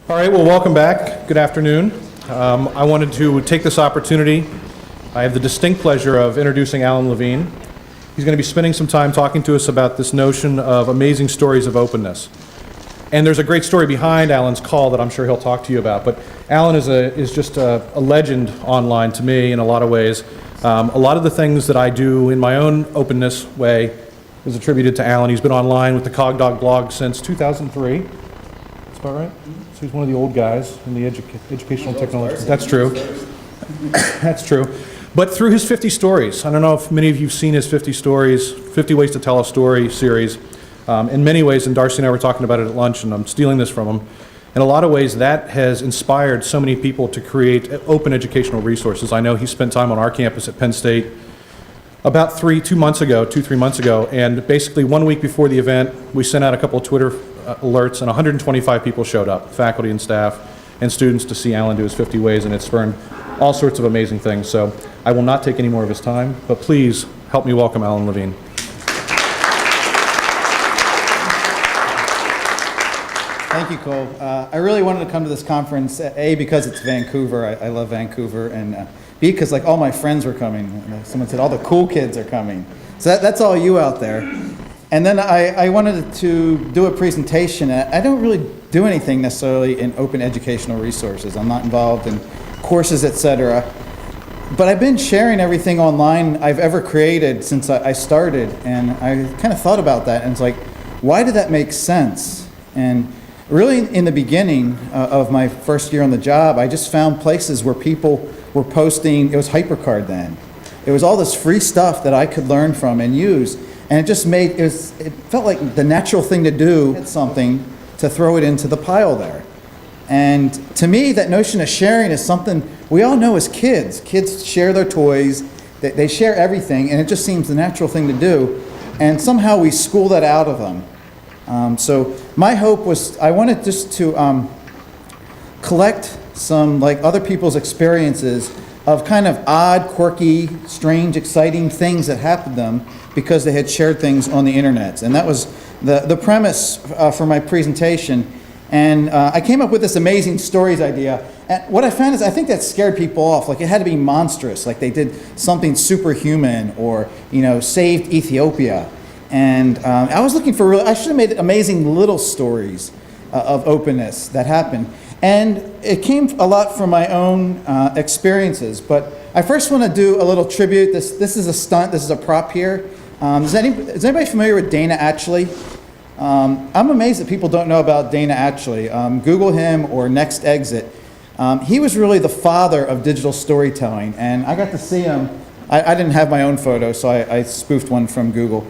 All right, well, welcome back. Good afternoon. I wanted to take this opportunity. I have the distinct pleasure of introducing Alan Levine. He's going to be spending some time talking to us about this notion of amazing stories of openness. And there's a great story behind Alan's call that I'm sure he'll talk to you about. But Alan is just a legend online to me in a lot of ways. A lot of the things that I do in my own openness way is attributed to Alan. He's been online with the CogDog blog since 2003. That's about right? So he's one of the old guys in the educational technology. That's true. That's true. But through his 50 stories, I don't know if many of you have seen his 50 stories, 50 Ways to Tell a Story series. In many ways, and Darcy and I were talking about it at lunch, and I'm stealing this from him, in a lot of ways that has inspired so many people to create open educational resources. I know he spent time on our campus at Penn State about 3 months ago, and basically 1 week before the event, we sent out a couple of Twitter alerts, and 125 people showed up, faculty and staff and students, to see Alan do his 50 ways, and it spurned all sorts of amazing things. So I will not take any more of his time, but please help me welcome Alan Levine. Thank you, Cole. I really wanted to come to this conference, A, because it's Vancouver. I love Vancouver, and B, because like all my friends were coming. Someone said all the cool kids are coming. So that's all you out there. And then I wanted to do a presentation. I don't really do anything necessarily in open educational resources. I'm not involved in courses, etc. But I've been sharing everything online I've ever created since I started, and I kind of thought about that, and it's like, why did that make sense? And really, in the beginning of my first year on the job, I just found places where people were posting. It was HyperCard then. It was all this free stuff that I could learn from and use. And it just it felt like the natural thing to do, something to throw it into the pile there. And to me, that notion of sharing is something we all know as kids. Kids share their toys, they share everything, and it just seems the natural thing to do. And somehow we school that out of them. So my hope was, I wanted just to collect some like other people's experiences of kind of odd, quirky, strange, exciting things that happened to them because they had shared things on the internet. And that was the premise for my presentation. And I came up with this amazing stories idea. And what I found is I think that scared people off. Like it had to be monstrous, like they did something superhuman or, saved Ethiopia. And I was looking for I should have made amazing little stories of openness that happened. And it came a lot from my own experiences. But I first want to do a little tribute. This is a stunt. This is a prop here. Is anybody familiar with Dana Atchley? I'm amazed that people don't know about Dana Atchley. Google him or Next Exit. He was really the father of digital storytelling. And I got to see him. I didn't have my own photo, so I spoofed one from Google.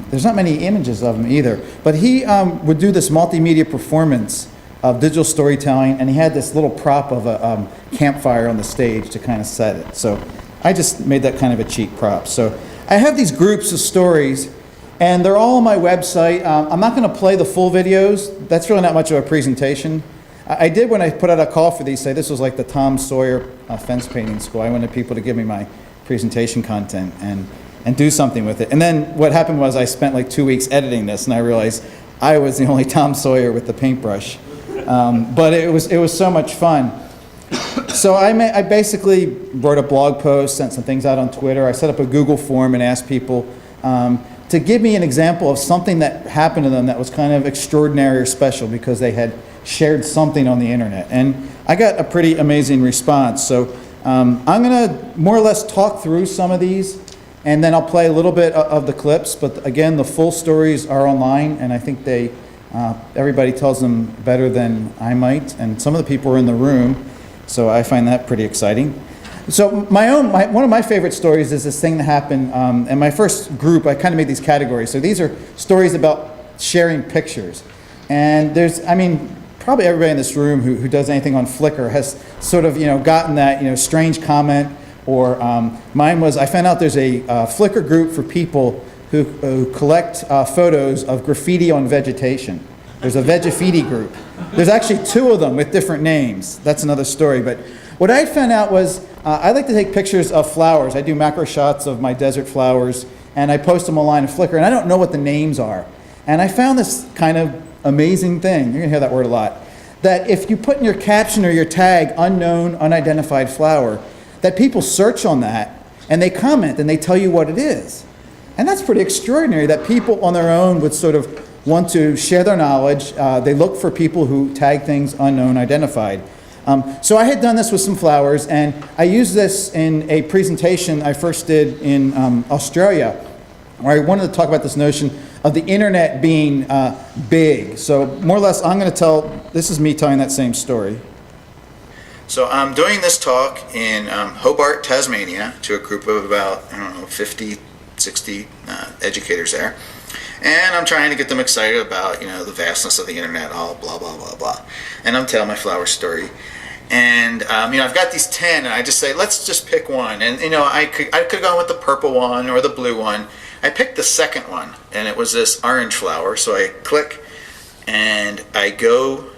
There's not many images of him either. But he would do this multimedia performance of digital storytelling, and he had this little prop of a campfire on the stage to kind of set it. So I just made that kind of a cheap prop. So I have these groups of stories, and they're all on my website. I'm not going to play the full videos. That's really not much of a presentation. I did, when I put out a call for these, say this was like the Tom Sawyer fence painting school. I wanted people to give me my presentation content and do something with it. And then what happened was I spent like 2 weeks editing this, and I realized I was the only Tom Sawyer with the paintbrush. But it was so much fun. So I basically wrote a blog post, sent some things out on Twitter. I set up a Google form and asked people to give me an example of something that happened to them that was kind of extraordinary or special because they had shared something on the internet. And I got a pretty amazing response. So I'm going to more or less talk through some of these, and then I'll play a little bit of the clips. But again, the full stories are online, and I think everybody tells them better than I might, and some of the people are in the room, so I find that pretty exciting. So one of my favorite stories is this thing that happened in my first group. I kind of made these categories. So these are stories about sharing pictures. And probably everybody in this room who does anything on Flickr has sort of, gotten that, strange comment. Or mine was, I found out there's a Flickr group for people who collect photos of graffiti on vegetation. There's a Vegafiti group. There's actually 2 of them with different names. That's another story. But what I found out was I like to take pictures of flowers. I do macro shots of my desert flowers, and I post them online on Flickr, and I don't know what the names are. And I found this kind of amazing thing. You're going to hear that word a lot. that if you put in your caption or your tag, unknown, unidentified flower, that people search on that and they comment and they tell you what it is. And that's pretty extraordinary that people on their own would sort of want to share their knowledge. They look for people who tag things unknown, identified. So I had done this with some flowers, and I used this in a presentation I first did in Australia, where I wanted to talk about this notion of the internet being big. So more or less, I'm going to this is me telling that same story. So I'm doing this talk in Hobart, Tasmania, to a group of about, 50, 60 educators there. And I'm trying to get them excited about, the vastness of the internet, all blah, blah, blah, blah. And I'm telling my flower story. And, I've got these 10, and I just say, let's just pick one. And, I could have gone with the purple one or the blue one. I picked the second one, and it was this orange flower. So I click, and I go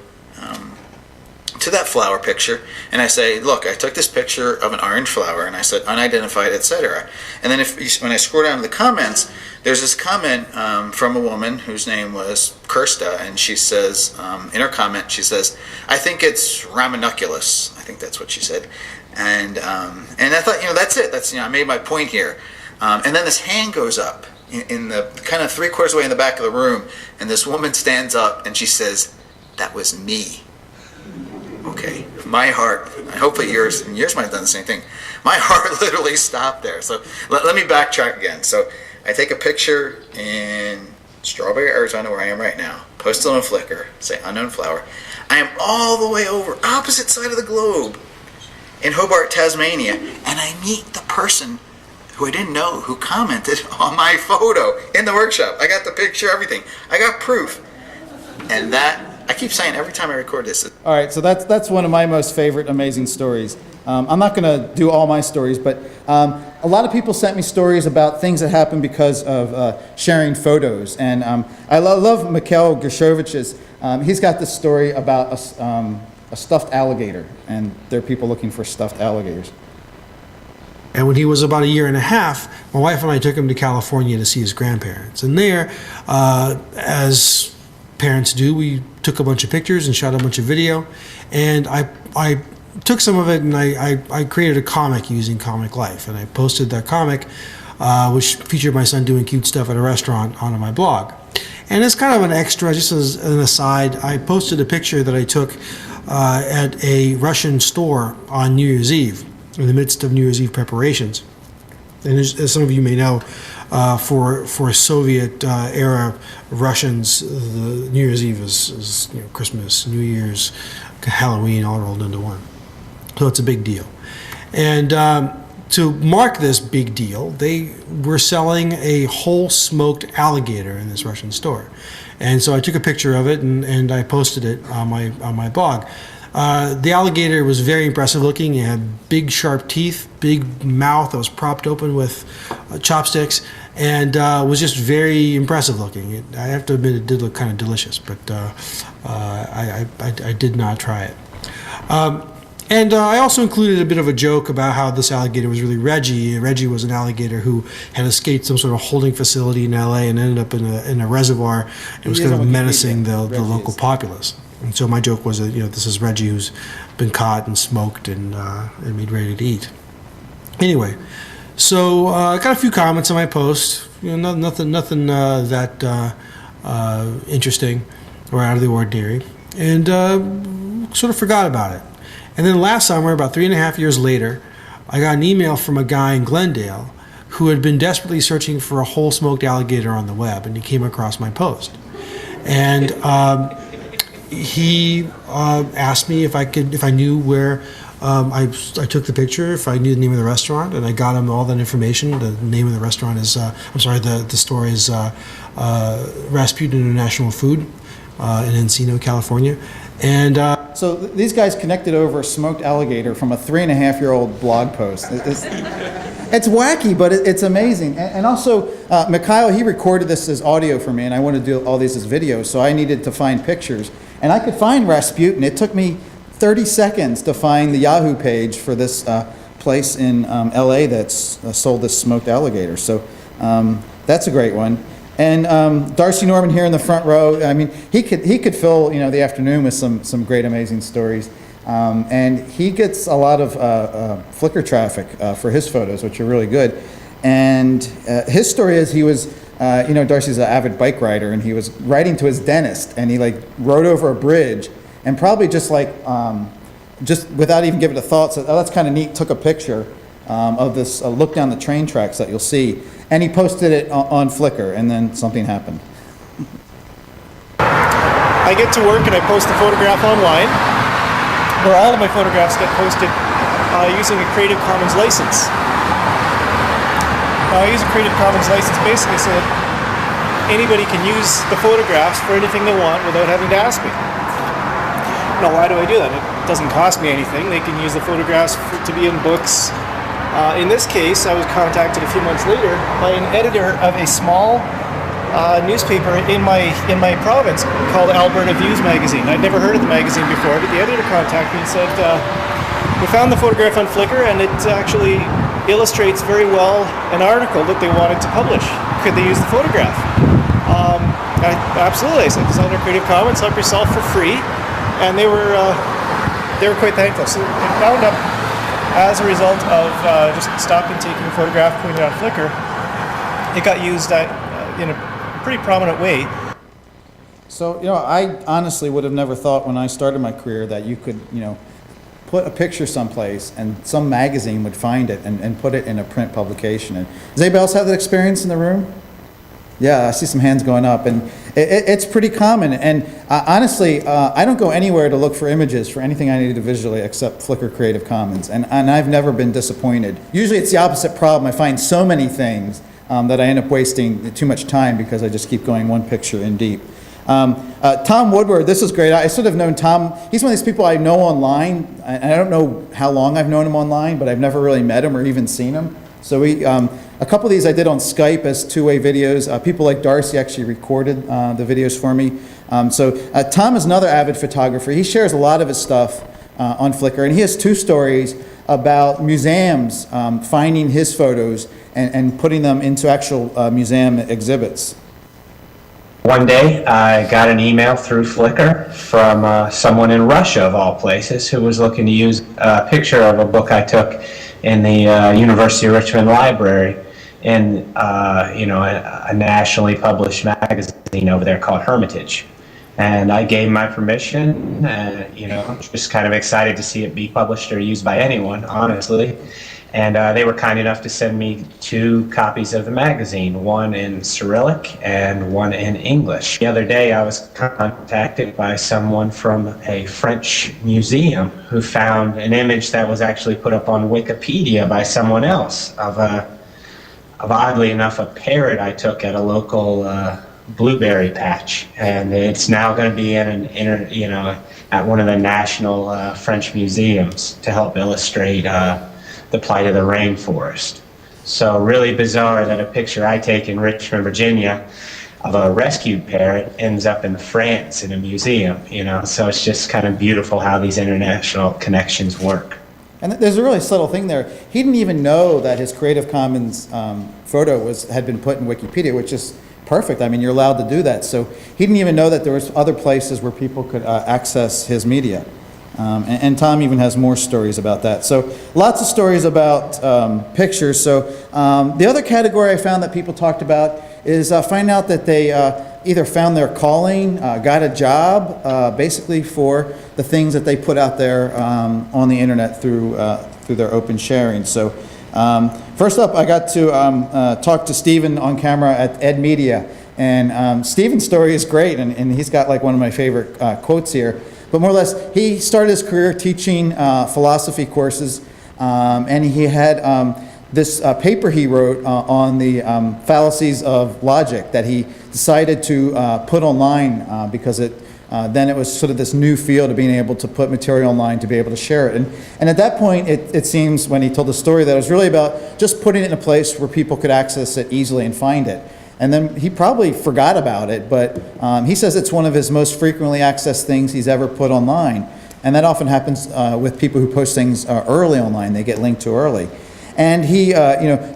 to that flower picture, and I say, look, I took this picture of an orange flower, and I said unidentified, etc. And then when I scroll down to the comments, there's this comment from a woman whose name was Kirsta, and she says, in her comment, she says, I think it's ramunculus. I think that's what she said. And I thought, that's it. I made my point here. And then this hand goes up in the kind of 3/4 way in the back of the room, and this woman stands up, and she says, that was me. Okay, my heart, hopefully yours might have done the same thing. My heart literally stopped there. So let me backtrack again. So I take a picture in Strawberry, Arizona, where I am right now, post it on Flickr, say unknown flower. I am all the way over, opposite side of the globe, in Hobart, Tasmania, and I meet the person who I didn't know who commented on my photo in the workshop. I got the picture, everything. I got proof. And that, I keep saying every time I record this. All right, so that's one of my most favorite amazing stories. I'm not going to do all my stories, but a lot of people sent me stories about things that happened because of sharing photos. And I love Mikhail Gershovich's. He's got this story about a stuffed alligator, and there are people looking for stuffed alligators. And when he was about 1.5 years, my wife and I took him to California to see his grandparents. And there, as parents do, we took a bunch of pictures and shot a bunch of video. And I took some of it and I created a comic using Comic Life. And I posted that comic, which featured my son doing cute stuff at a restaurant, onto my blog. And as kind of an extra, just as an aside, I posted a picture that I took at a Russian store on New Year's Eve, in the midst of New Year's Eve preparations. And as some of you may know, for Soviet era Russians, the New Year's Eve is Christmas, New Year's, Halloween, all rolled into one. So it's a big deal. And to mark this big deal, they were selling a whole smoked alligator in this Russian store. And so I took a picture of it and I posted it on my blog. The alligator was very impressive looking. It had big sharp teeth, big mouth that was propped open with chopsticks, and was just very impressive looking. I have to admit it did look kind of delicious, but I did not try it. And I also included a bit of a joke about how this alligator was really Reggie. Reggie was an alligator who had escaped some sort of holding facility in LA and ended up in a reservoir and was kind of menacing the local populace. And so my joke was that this is Reggie who's been caught and smoked and made ready to eat. Anyway, so I got a few comments on my post. Nothing that interesting or out of the ordinary, and sort of forgot about it. And then last summer, about 3.5 years later, I got an email from a guy in Glendale who had been desperately searching for a whole smoked alligator on the web, and he came across my post. And he asked me if I knew where I took the picture, if I knew the name of the restaurant, and I got him all that information. The name of the restaurant is, the store is Rasputin International Food in Encino, California. And so these guys connected over a smoked alligator from a 3.5-year-old blog post. It's wacky, but it's amazing. And also, Mikhail, he recorded this as audio for me, and I wanted to do all these as videos, so I needed to find pictures. And I could find Rasputin. It took me 30 seconds to find the Yahoo page for this place in LA that's sold this smoked alligator. So that's a great one. And Darcy Norman here in the front row, I mean, he could fill, you know, the afternoon with some great, amazing stories. And he gets a lot of Flickr traffic for his photos, which are really good. And his story is he was, you know, Darcy's an avid bike rider, and he was riding to his dentist, and he like rode over a bridge, and probably just like, just without even giving it a thought, said, oh, that's kind of neat, took a picture of this look down the train tracks that you'll see. And he posted it on Flickr, and then something happened. I get to work and I post the photograph online, where all of my photographs get posted using a Creative Commons license. Now I use a Creative Commons license basically so that anybody can use the photographs for anything they want without having to ask me. Now why do I do that? It doesn't cost me anything. They can use the photographs to be in books. In this case, I was contacted a few months later by an editor of a small newspaper in my province called Alberta Views magazine. I'd never heard of the magazine before, but the editor contacted me and said, we found the photograph on Flickr, and it actually illustrates very well an article that they wanted to publish. Could they use the photograph? Absolutely. I said, it's under Creative Commons, help yourself for free. And they were quite thankful. So it wound up, as a result of just stopping taking a photograph, putting it on Flickr, it got used in a pretty prominent way. So, you know, I honestly would have never thought when I started my career that you could, you know, put a picture someplace and some magazine would find it and put it in a print publication. And does anybody else have that experience in the room? Yeah, I see some hands going up, and it's pretty common. And honestly, I don't go anywhere to look for images for anything I need to visually except Flickr Creative Commons, and I've never been disappointed. Usually it's the opposite problem. I find so many things that I end up wasting too much time because I just keep going one picture in deep. Tom Woodward, this is great. I sort of known Tom. He's one of these people I know online, and I don't know how long I've known him online, but I've never really met him or even seen him. So a couple of these I did on Skype as two-way videos. People like Darcy actually recorded the videos for me. Tom is another avid photographer. He shares a lot of his stuff on Flickr, and he has two stories about museums finding his photos and putting them into actual museum exhibits. One day, I got an email through Flickr from someone in Russia, of all places, who was looking to use a picture of a book I took in the University of Richmond library in a nationally published magazine over there called Hermitage. And I gave my permission, just kind of excited to see it be published or used by anyone, honestly. And they were kind enough to send me 2 copies of the magazine, one in Cyrillic and one in English. The other day I was contacted by someone from a French museum who found an image that was actually put up on Wikipedia by someone else of oddly enough, a parrot I took at a local blueberry patch. And it's now going to be in at one of the national French museums to help illustrate the plight of the rainforest. So really bizarre that a picture I take in Richmond, Virginia of a rescued parrot ends up in France in a museum, so it's just kind of beautiful how these international connections work. And there's a really subtle thing there. He didn't even know that his Creative Commons photo had been put in Wikipedia, which is perfect. I mean, you're allowed to do that. So he didn't even know that there was other places where people could access his media. And Tom even has more stories about that. So lots of stories about pictures. So the other category I found that people talked about is find out that they either found their calling, got a job, basically for the things that they put out there on the internet through their open sharing. So first up, I got to talk to Stephen on camera at Ed Media. And Stephen's story is great, and he's got like one of my favorite quotes here. But more or less, he started his career teaching philosophy courses, and he had this paper he wrote on the fallacies of logic that he decided to put online because then it was sort of this new field of being able to put material online to be able to share it. And at that point, it seems, when he told the story, that it was really about just putting it in a place where people could access it easily and find it. And then he probably forgot about it, but he says it's one of his most frequently accessed things he's ever put online. And that often happens with people who post things early online. They get linked to early. And he,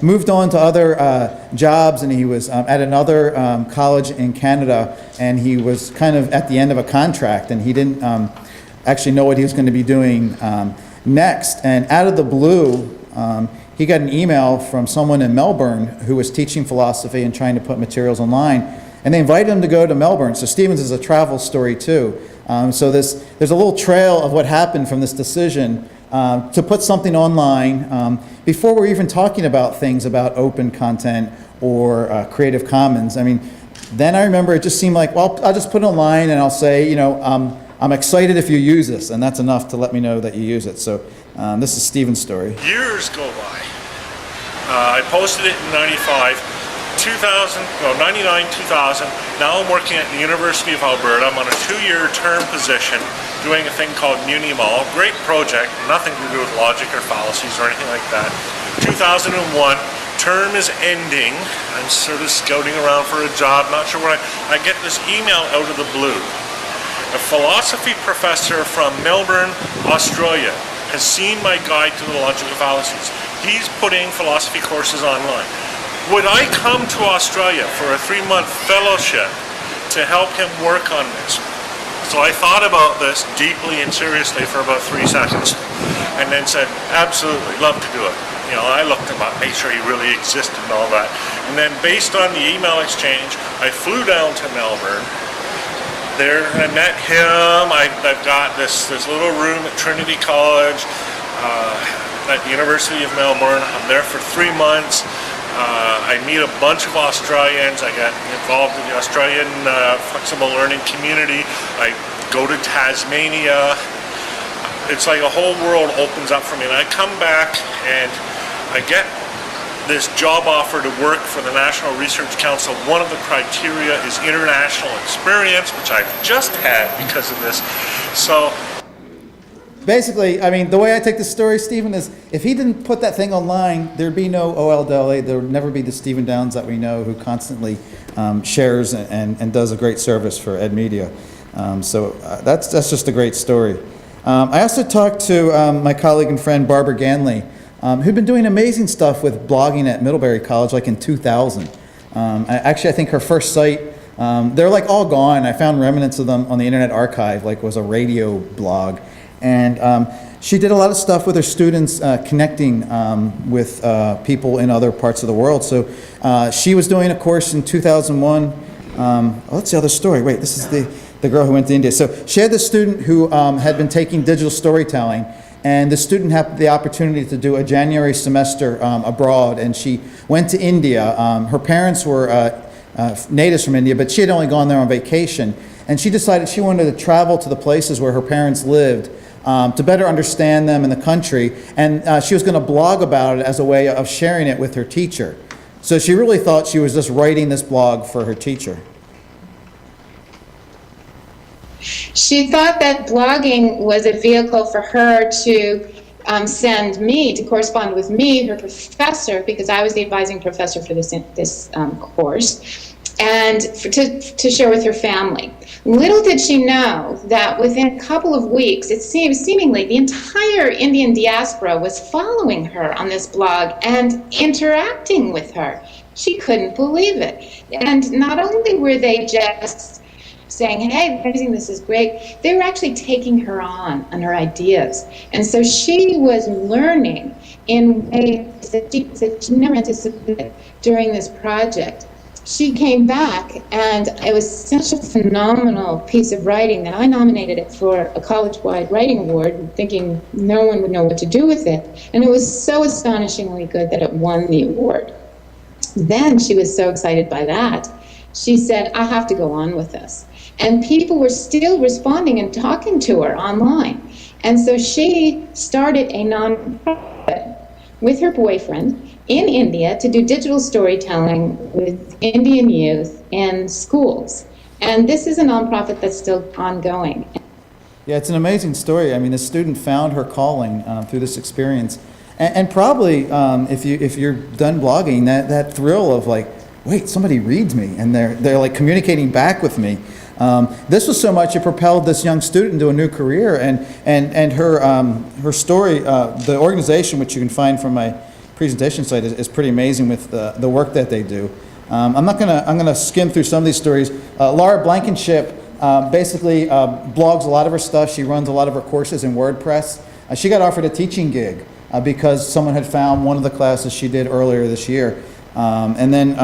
moved on to other jobs, and he was at another college in Canada, and he was kind of at the end of a contract, and he didn't actually know what he was going to be doing next. And out of the blue, he got an email from someone in Melbourne who was teaching philosophy and trying to put materials online, and they invited him to go to Melbourne. So Stevens is a travel story too. So there's a little trail of what happened from this decision to put something online before we're even talking about things about open content or Creative Commons. I mean, then I remember it just seemed like, well, I'll just put it online and I'll say, I'm excited if you use this, and that's enough to let me know that you use it. So this is Stephen's story. Years go by. I posted it in 99, 2000. Now I'm working at the University of Alberta. I'm on a 2-year term position doing a thing called MuniMall. Great project, nothing to do with logic or fallacies or anything like that. 2001, term is ending. I'm sort of scouting around for a job, not sure what I get this email out of the blue. A philosophy professor from Melbourne, Australia, has seen my guide to the logical fallacies. He's putting philosophy courses online. Would I come to Australia for a 3-month fellowship to help him work on this? So I thought about this deeply and seriously for about 3 seconds, and then said, absolutely, love to do it. I looked him up, made sure he really existed and all that. And then based on the email exchange, I flew down to Melbourne. There I met him. I've got this little room at Trinity College at the University of Melbourne. I'm there for 3 months. I meet a bunch of Australians. I got involved in the Australian flexible learning community. I go to Tasmania. It's like a whole world opens up for me. And I come back and I get this job offer to work for the National Research Council. One of the criteria is international experience, which I've just had because of this. So Basically, I mean, the way I take the story, Stephen, is if he didn't put that thing online, there'd be no OLDLA. There would never be the Stephen Downs that we know, who constantly shares and does a great service for Ed Media. So that's just a great story. I also talked to my colleague and friend Barbara Ganley, who'd been doing amazing stuff with blogging at Middlebury College, like in 2000. Actually, I think her first site, they're like all gone. I found remnants of them on the Internet Archive, like was a radio blog. And she did a lot of stuff with her students connecting with people in other parts of the world. So she was doing a course in 2001. That's the other story. Wait, this is the girl who went to India. So she had this student who had been taking digital storytelling, and the student had the opportunity to do a January semester abroad, and she went to India. Her parents were natives from India, but she had only gone there on vacation. And she decided she wanted to travel to the places where her parents lived to better understand them and the country. And she was going to blog about it as a way of sharing it with her teacher. So she really thought she was just writing this blog for her teacher. She thought that blogging was a vehicle for her to send me, to correspond with me, her professor, because I was the advising professor for this course, and to share with her family. Little did she know that within a couple of weeks, it seemed seemingly the entire Indian diaspora was following her on this blog and interacting with her. She couldn't believe it. And not only were they just saying, hey, amazing, this is great, they were actually taking her on her ideas. And so she was learning in ways that she never anticipated during this project. She came back, and it was such a phenomenal piece of writing that I nominated it for a college-wide writing award, thinking no one would know what to do with it. And it was so astonishingly good that it won the award. Then she was so excited by that, she said, I have to go on with this. And people were still responding and talking to her online. And so she started a nonprofit with her boyfriend in India to do digital storytelling with Indian youth in schools. And this is a nonprofit that's still ongoing. Yeah, it's an amazing story. I mean, the student found her calling through this experience. And probably, if you're done blogging, that thrill of like, wait, somebody reads me, and they're like communicating back with me. This was so much it propelled this young student into a new career. And her story, the organization, which you can find from my presentation site is pretty amazing with the work that they do. I'm gonna skim through some of these stories. Laura Blankenship basically blogs a lot of her stuff. She runs a lot of her courses in WordPress. She got offered a teaching gig because someone had found one of the classes she did earlier this year. And then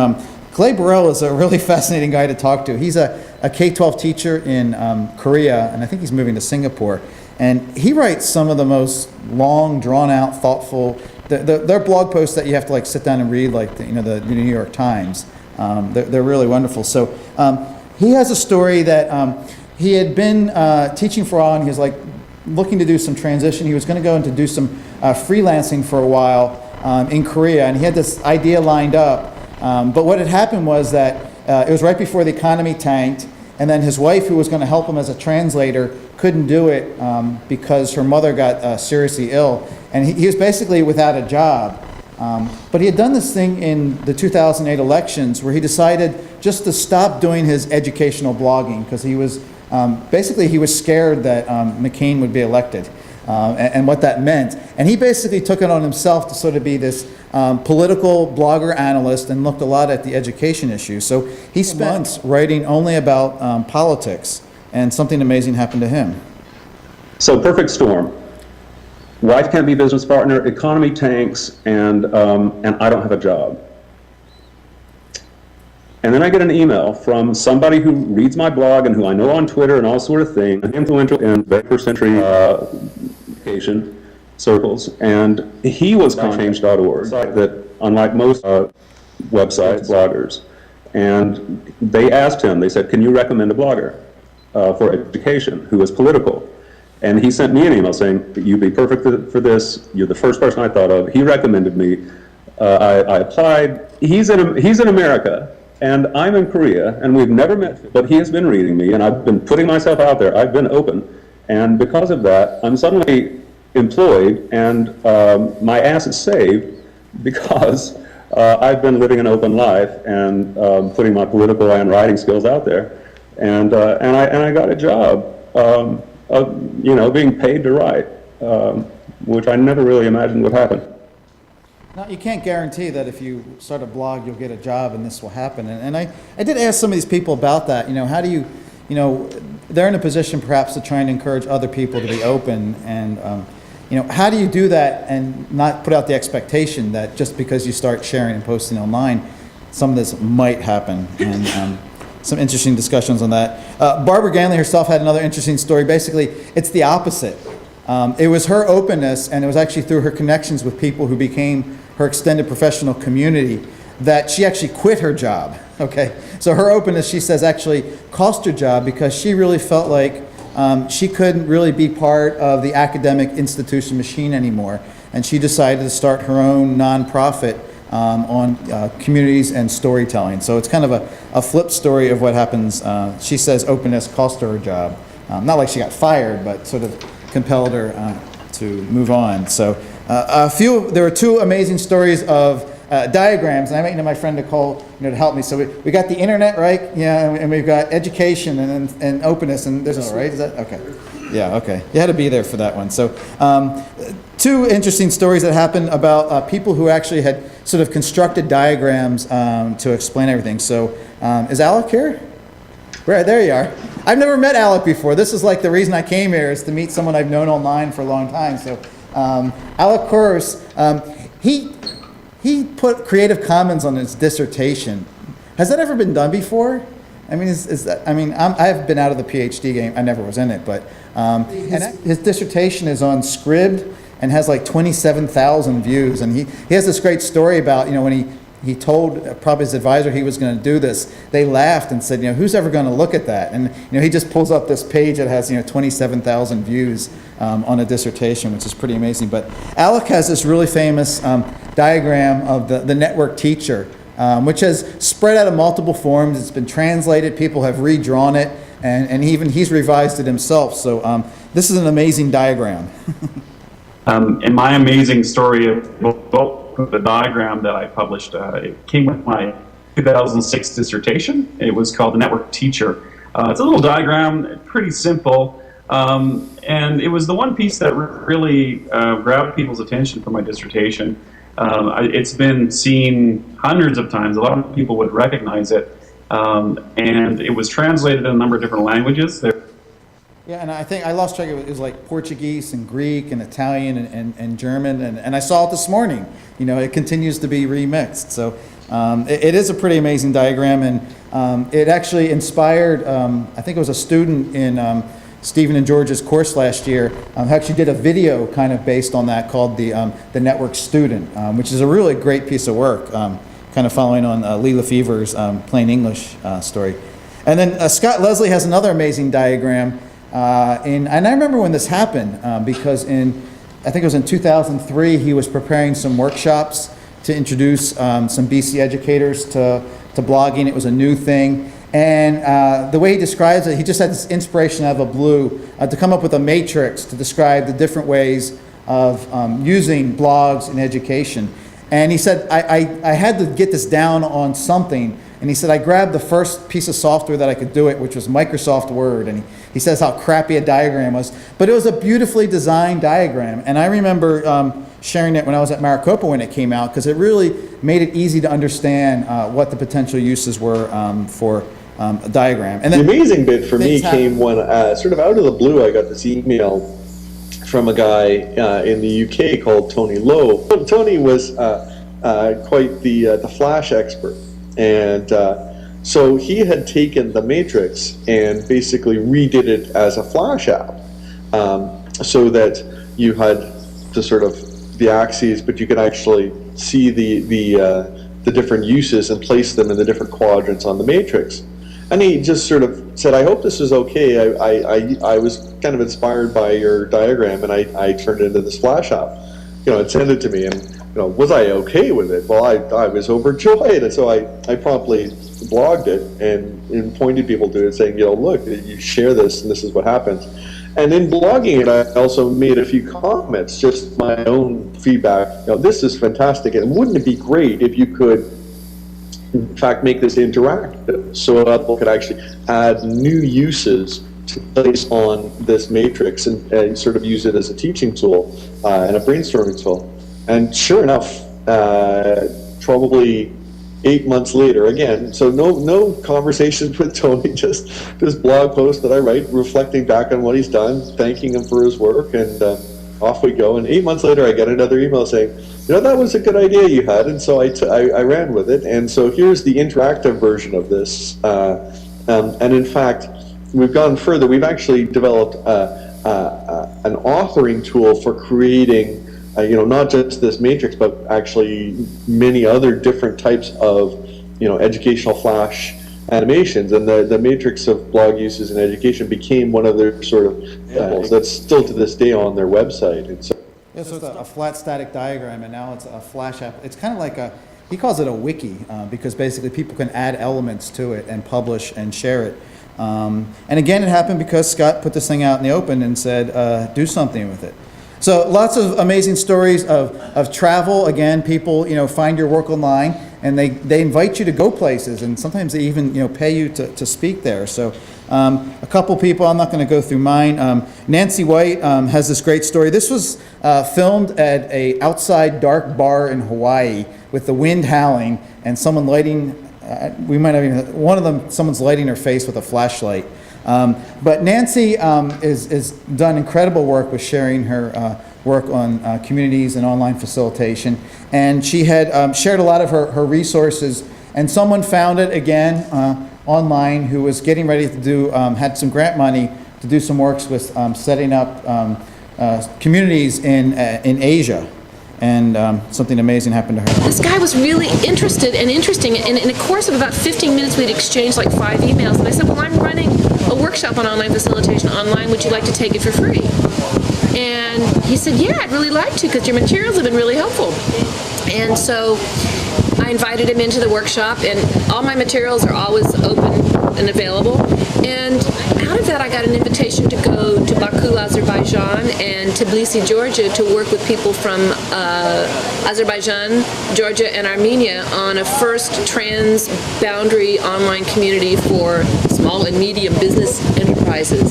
Clay Burrell is a really fascinating guy to talk to. He's a K-12 teacher in Korea, and I think he's moving to Singapore. And he writes some of the most long, drawn-out, thoughtful. They're blog posts that you have to like sit down and read, like the New York Times. They're really wonderful. So he has a story that he had been teaching for a while, and he was like looking to do some transition. He was going to go into do some freelancing for a while in Korea, and he had this idea lined up. But what had happened was that it was right before the economy tanked, and then his wife, who was going to help him as a translator, couldn't do it because her mother got seriously ill, and he was basically without a job. But he had done this thing in the 2008 elections where he decided just to stop doing his educational blogging because he was basically he was scared that McCain would be elected and what that meant. And he basically took it on himself to sort of be this political blogger analyst and looked a lot at the education issues. So he spent months writing only about politics, and something amazing happened to him. So perfect storm. Wife can't be business partner, economy tanks, and I don't have a job. And then I get an email from somebody who reads my blog and who I know on Twitter and all sort of things, influential in 21st century education circles, and he was change.org, that unlike most websites, bloggers, and they asked him, they said, can you recommend a blogger for education who is political? And he sent me an email saying, you'd be perfect for this, you're the first person I thought of. He recommended me. I applied. He's in America, and I'm in Korea, and we've never met, but he has been reading me, and I've been putting myself out there. I've been open, and because of that, I'm suddenly employed, and my ass is saved because I've been living an open life and putting my political and writing skills out there, and I got a job. Being paid to write, which I never really imagined would happen. Now, you can't guarantee that if you start a blog, you'll get a job and this will happen. And I did ask some of these people about that. How do you, they're in a position perhaps to try and encourage other people to be open. And, how do you do that and not put out the expectation that just because you start sharing and posting online, some of this might happen? And some interesting discussions on that. Barbara Ganley herself had another interesting story. Basically, it's the opposite. It was her openness, and it was actually through her connections with people who became her extended professional community that she actually quit her job. Okay, so her openness, she says, actually cost her job because she really felt like she couldn't really be part of the academic institution machine anymore, and she decided to start her own nonprofit on communities and storytelling. So it's kind of a flip story of what happens. She says openness cost her job. Not like she got fired, but sort of compelled her to move on. So there were two amazing stories of diagrams, and I met my friend Nicole to help me. So we got the internet, right? Yeah, and we've got education and openness, and there's a right? Is that okay? Yeah, okay. You had to be there for that one. So two interesting stories that happened about people who actually had sort of constructed diagrams to explain everything. So is Alec here? Right, there you are. I've never met Alec before. This is like the reason I came here, is to meet someone I've known online for a long time. So Alec Kurs, he put Creative Commons on his dissertation. Has that ever been done before? I mean, I've been out of the PhD game. I never was in it, but his dissertation is on Scribd and has like 27,000 views. And he has this great story about, when he told probably his advisor he was going to do this, they laughed and said, who's ever going to look at that? And he just pulls up this page that has 27,000 views on a dissertation, which is pretty amazing. But Alec has this really famous diagram of the network teacher, which has spread out of multiple forms. It's been translated. People have redrawn it, and even he's revised it himself. So this is an amazing diagram. And my amazing story of the diagram that I published, it came with my 2006 dissertation. It was called The Network Teacher. It's a little diagram, pretty simple, and it was the one piece that really grabbed people's attention for my dissertation. It's been seen hundreds of times. A lot of people would recognize it. And it was translated in a number of different languages. Yeah, and I think I lost track of it. It was like Portuguese and Greek and Italian and German, and I saw it this morning. You know, it continues to be remixed. So it is a pretty amazing diagram, and it actually inspired, I think it was a student in Stephen and George's course last year, who actually did a video kind of based on that called the Network Student, which is a really great piece of work, kind of following on Lee Lefevre's Plain English story. And then Scott Leslie has another amazing diagram. And I remember when this happened, because I think it was in 2003, he was preparing some workshops to introduce some BC educators to blogging. It was a new thing. And the way he describes it, he just had this inspiration out of the blue to come up with a matrix to describe the different ways of using blogs in education. And he said, I had to get this down on something. And he said, I grabbed the first piece of software that I could do it, which was Microsoft Word. And he says how crappy a diagram was. But it was a beautifully designed diagram. And I remember sharing it when I was at Maricopa when it came out, because it really made it easy to understand what the potential uses were for a diagram. And then the amazing bit for me happened. came when, sort of out of the blue, I got this email from a guy in the UK called Tony Lowe. Tony was quite the Flash expert. And so he had taken the matrix and basically redid it as a Flash app, so that you had the sort of the axes, but you could actually see the different uses and place them in the different quadrants on the matrix. And he just sort of said, I hope this is okay. I was kind of inspired by your diagram, and I turned it into this Flash app. You know, and sent it to me, and was I okay with it? Well, I was overjoyed, and so I promptly blogged it and pointed people to it, saying, look, you share this, and this is what happens. And in blogging it, I also made a few comments, just my own feedback. This is fantastic, and wouldn't it be great if you could, in fact, make this interactive, so that people could actually add new uses to place on this matrix and sort of use it as a teaching tool and a brainstorming tool. And sure enough, probably 8 months later, again, so no conversations with Tony, just this blog post that I write, reflecting back on what he's done, thanking him for his work, and off we go. And 8 months later, I get another email saying, that was a good idea you had, and so I ran with it. And so here's the interactive version of this. And in fact, we've gone further. We've actually developed an authoring tool for creating not just this matrix, but actually many other different types of, educational Flash animations. And the matrix of blog uses in education became one of their sort of examples that's still to this day on their website. And so, yeah, so it's a flat static diagram, and now it's a Flash app. It's kind of like he calls it a wiki, because basically people can add elements to it and publish and share it. And again, it happened because Scott put this thing out in the open and said, do something with it. So lots of amazing stories of travel. Again, people, find your work online, and they invite you to go places, and sometimes they even, pay you to speak there. So a couple people, I'm not going to go through mine. Nancy White has this great story. This was filmed at a outside dark bar in Hawaii with the wind howling and someone lighting, someone's lighting her face with a flashlight. But Nancy is done incredible work with sharing her work on communities and online facilitation. And she had shared a lot of her resources, and someone found it again online who was getting ready to do, had some grant money to do some works with setting up communities in Asia. And something amazing happened to her. This guy was really interested and interesting, and in a course of about 15 minutes we'd exchanged like 5 emails, and I said, well, I'm running a workshop on online facilitation online, would you like to take it for free? And he said, yeah, I'd really like to, because your materials have been really helpful. And so I invited him into the workshop, and all my materials are always open and available. And out of that, I got an invitation to go to Baku, Azerbaijan, and Tbilisi, Georgia, to work with people from Azerbaijan, Georgia, and Armenia on a first trans-boundary online community for small and medium business enterprises.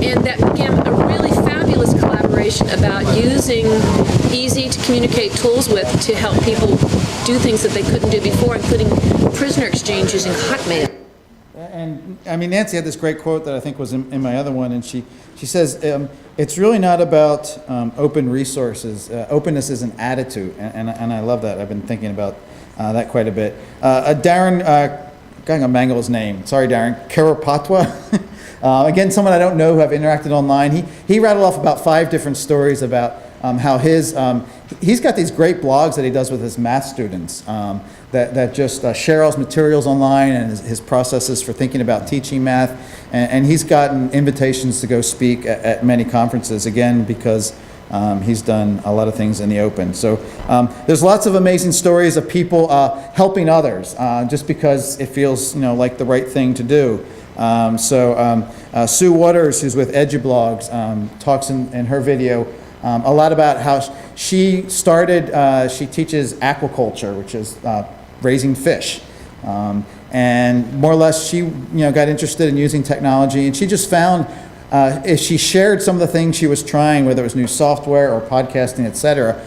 And that began a really fabulous collaboration inspiration about using easy to communicate tools with to help people do things that they couldn't do before, including prisoner exchange using Hotmail. And I mean, Nancy had this great quote that I think was in my other one, and she says, it's really not about open resources. Openness is an attitude, and I love that. I've been thinking about that quite a bit. Darren, I'm going to mangle his name. Sorry, Darren. Karapatwa. Again, someone I don't know who I've interacted online. He rattled off about 5 different stories about how he's got these great blogs that he does with his math students that just share all his materials online and his processes for thinking about teaching math. And he's gotten invitations to go speak at many conferences, again, because he's done a lot of things in the open. So there's lots of amazing stories of people helping others just because it feels like the right thing to do. Sue Waters, who's with EduBlogs, talks in her video a lot about how she started, she teaches aquaculture, which is raising fish. And more or less she got interested in using technology, and she just found if she shared some of the things she was trying, whether it was new software or podcasting, etc.,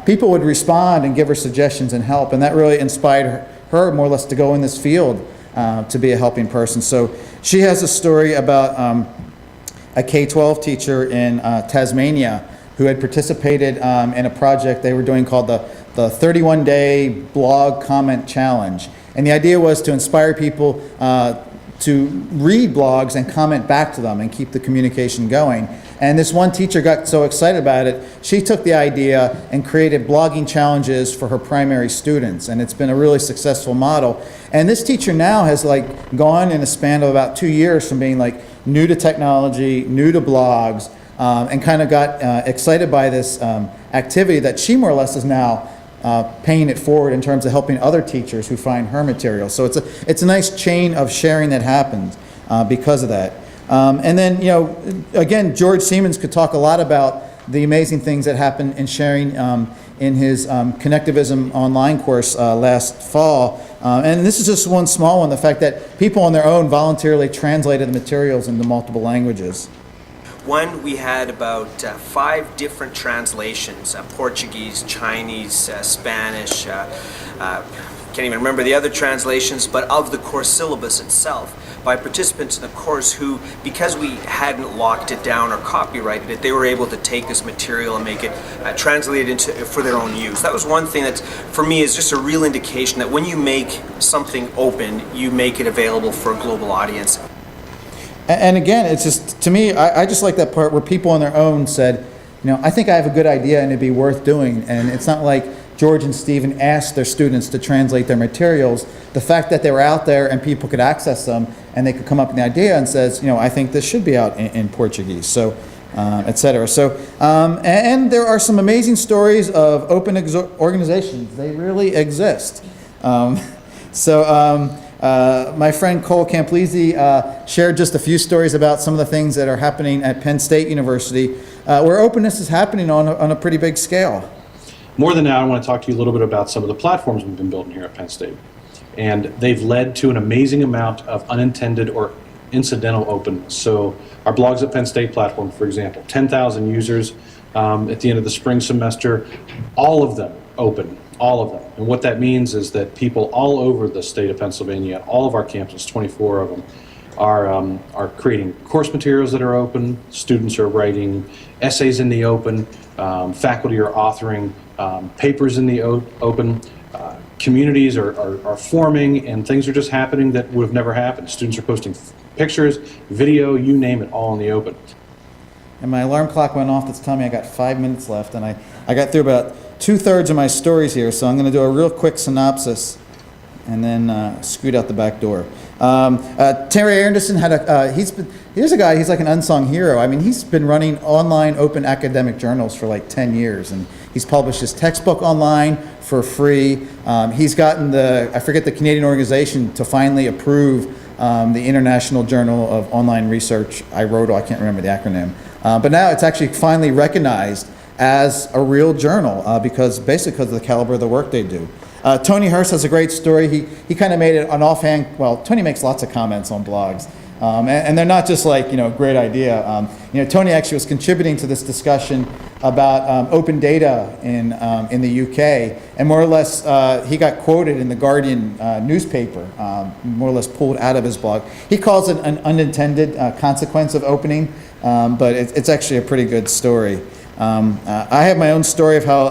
people would respond and give her suggestions and help, and that really inspired her more or less to go in this field to be a helping person. So she has a story about a K-12 teacher in Tasmania who had participated in a project they were doing called the 31-day blog comment challenge. And the idea was to inspire people to read blogs and comment back to them and keep the communication going. And this one teacher got so excited about it, she took the idea and created blogging challenges for her primary students. And it's been a really successful model. And this teacher now has gone in a span of about 2 years from being new to technology, new to blogs, and kind of got excited by this activity that she more or less is now paying it forward in terms of helping other teachers who find her material. So it's a nice chain of sharing that happens because of that. And then, again, George Siemens could talk a lot about the amazing things that happen in sharing in his Connectivism online course last fall. And this is just one small one, the fact that people on their own voluntarily translated the materials into multiple languages. One, we had about 5 different translations, Portuguese, Chinese, Spanish, can't even remember the other translations, but of the course syllabus itself by participants in the course who, because we hadn't locked it down or copyrighted it, they were able to take this material and make it translated into for their own use. That was one thing that, for me, is just a real indication that when you make something open, you make it available for a global audience. And again, it's just, to me, I just like that part where people on their own said, I think I have a good idea and it'd be worth doing. And it's not like George and Stephen asked their students to translate their materials. The fact that they were out there and people could access them and they could come up with the idea and says, I think this should be out in Portuguese, so, et cetera. So, and there are some amazing stories of open organizations. They really exist. My friend Cole Camplisi shared just a few stories about some of the things that are happening at Penn State University, where openness is happening on a pretty big scale. More than that, I want to talk to you a little bit about some of the platforms we've been building here at Penn State. And they've led to an amazing amount of unintended or incidental openness. So our Blogs at Penn State platform, for example, 10,000 users at the end of the spring semester, all of them open. All of them. And what that means is that people all over the state of Pennsylvania, all of our campuses, 24 of them, are creating course materials that are open. Students are writing essays in the open. Faculty are authoring papers in the open. Communities are forming, and things are just happening that would have never happened. Students are posting pictures, video, you name it, all in the open. And my alarm clock went off. That's telling me I got 5 minutes left, and I got through about 2/3 of my stories here, so I'm going to do a real quick synopsis and then scoot out the back door. Terry Anderson had here's a guy, he's like an unsung hero. I mean, he's been running online open academic journals for 10 years, and he's published his textbook online for free. He's gotten I forget the Canadian organization to finally approve the International Journal of Online Research, I can't remember the acronym. But now it's actually finally recognized as a real journal because of the caliber of the work they do. Tony Hurst has a great story. He kind of made it an offhand, Tony makes lots of comments on blogs. And they're not just like, great idea. Tony actually was contributing to this discussion about open data in the UK, and more or less he got quoted in the Guardian newspaper, more or less pulled out of his blog. He calls it an unintended consequence of opening, but it's actually a pretty good story. I have my own story of how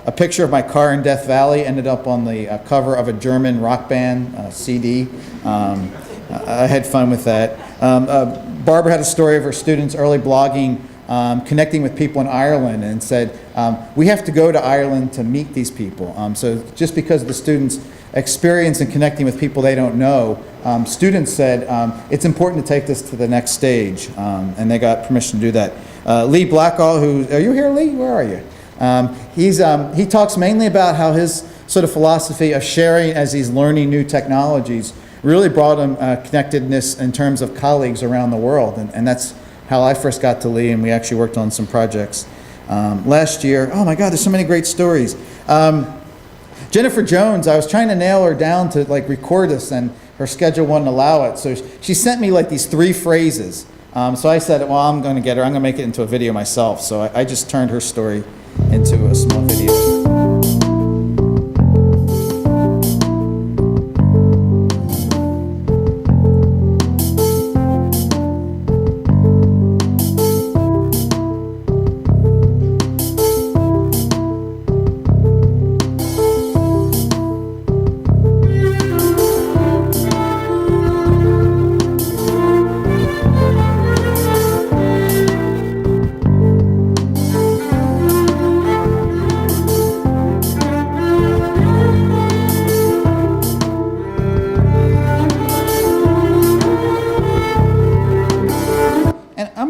a picture of my car in Death Valley ended up on the cover of a German rock band CD. I had fun with that. Barbara had a story of her students early blogging, connecting with people in Ireland, and said, we have to go to Ireland to meet these people. So just because of the students' experience in connecting with people they don't know, students said, it's important to take this to the next stage, and they got permission to do that. Lee Blackall, are you here, Lee? Where are you? He talks mainly about how his sort of philosophy of sharing as he's learning new technologies really brought him connectedness in terms of colleagues around the world. And that's how I first got to Lee, and we actually worked on some projects last year. Oh my God, there's so many great stories. Jennifer Jones, I was trying to nail her down to record this, and her schedule wouldn't allow it. So she sent me these 3 phrases. So I said, well, I'm going to get her. I'm going to make it into a video myself. So I just turned her story into a small video.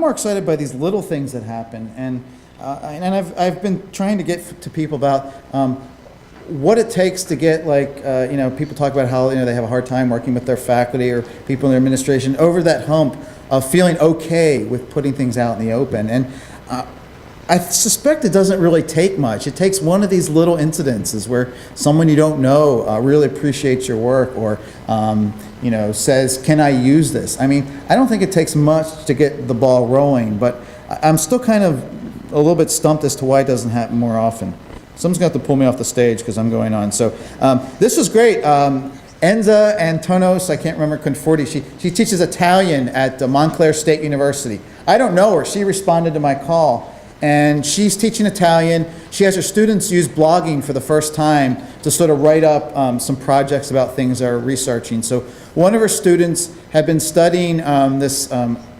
Excited by these little things that happen, and I've been trying to get to people about what it takes to get people talk about how they have a hard time working with their faculty or people in their administration over that hump of feeling okay with putting things out in the open. And I suspect it doesn't really take much. It takes one of these little incidences where someone you don't know really appreciates your work, or says, can I use this? I mean, I don't think it takes much to get the ball rolling, but I'm still kind of a little bit stumped as to why it doesn't happen more often. Someone's going to have to pull me off the stage because I'm going on. So this was great. Enza Antonos, I can't remember, Conforti, she teaches Italian at Montclair State University. I don't know her. She responded to my call. And she's teaching Italian. She has her students use blogging for the first time to sort of write up some projects about things they're researching. So one of her students had been studying this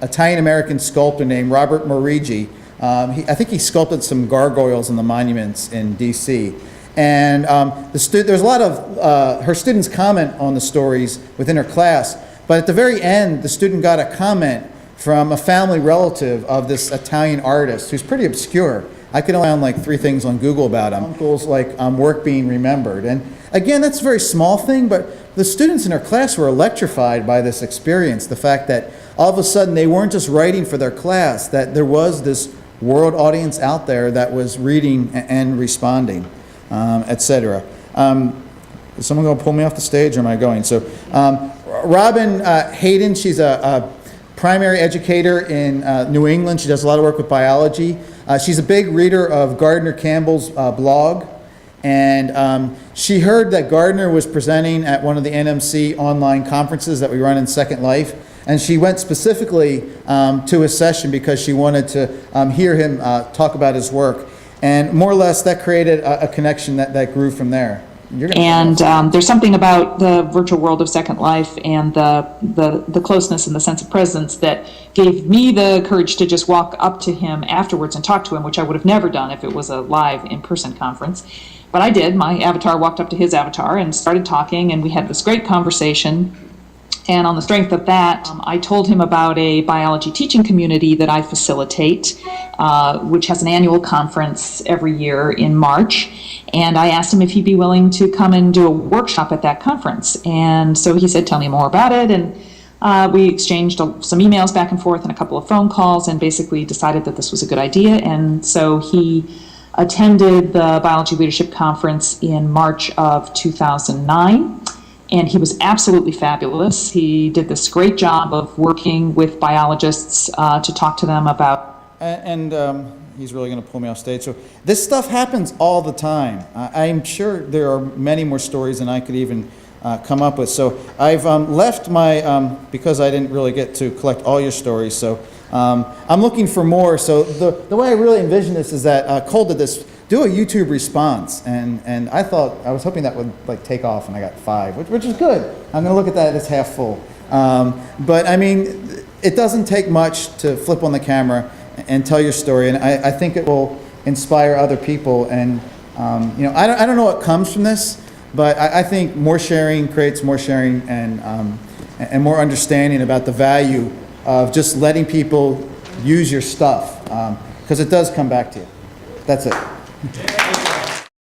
Italian-American sculptor named Robert Morigi. I think he sculpted some gargoyles in the monuments in D.C. And there's a lot of her students comment on the stories within her class. But at the very end, the student got a comment from a family relative of this Italian artist who's pretty obscure. I could only find 3 things on Google about him. Uncle's work being remembered. And again, that's a very small thing, but the students in our class were electrified by this experience. The fact that all of a sudden they weren't just writing for their class, that there was this world audience out there that was reading and responding, etc. Is someone going to pull me off the stage, or am I going? So Robin Hayden, she's a primary educator in New England. She does a lot of work with biology. She's a big reader of Gardner Campbell's blog, and she heard that Gardner was presenting at one of the NMC online conferences that we run in Second Life, and she went specifically to his session because she wanted to hear him talk about his work. And more or less that created a connection that grew from there. And there's something about the virtual world of Second Life and the closeness and the sense of presence that gave me the courage to just walk up to him afterwards and talk to him, which I would have never done if it was a live in-person conference. But I did. My avatar walked up to his avatar and started talking, and we had this great conversation. And on the strength of that, I told him about a biology teaching community that I facilitate, which has an annual conference every year in March. And I asked him if he'd be willing to come and do a workshop at that conference. And so he said, tell me more about it. And we exchanged some emails back and forth and a couple of phone calls, and basically decided that this was a good idea. And so he attended the Biology Leadership Conference in March of 2009. and he was absolutely fabulous. He did this great job of working with biologists to talk to them about. And he's really going to pull me off stage. So this stuff happens all the time. I'm sure there are many more stories than I could even come up with. So I've left my, because I didn't really get to collect all your stories, so I'm looking for more. So the way I really envision this is that Cole did this, do a YouTube response, and I was hoping that would like take off, and I got 5, which is good. I'm going to look at that as half full. But I mean, it doesn't take much to flip on the camera and tell your story, and I think it will inspire other people. And you know, I don't know what comes from this, but I think more sharing creates more sharing and more understanding about the value of just letting people use your stuff, because it does come back to you. That's it.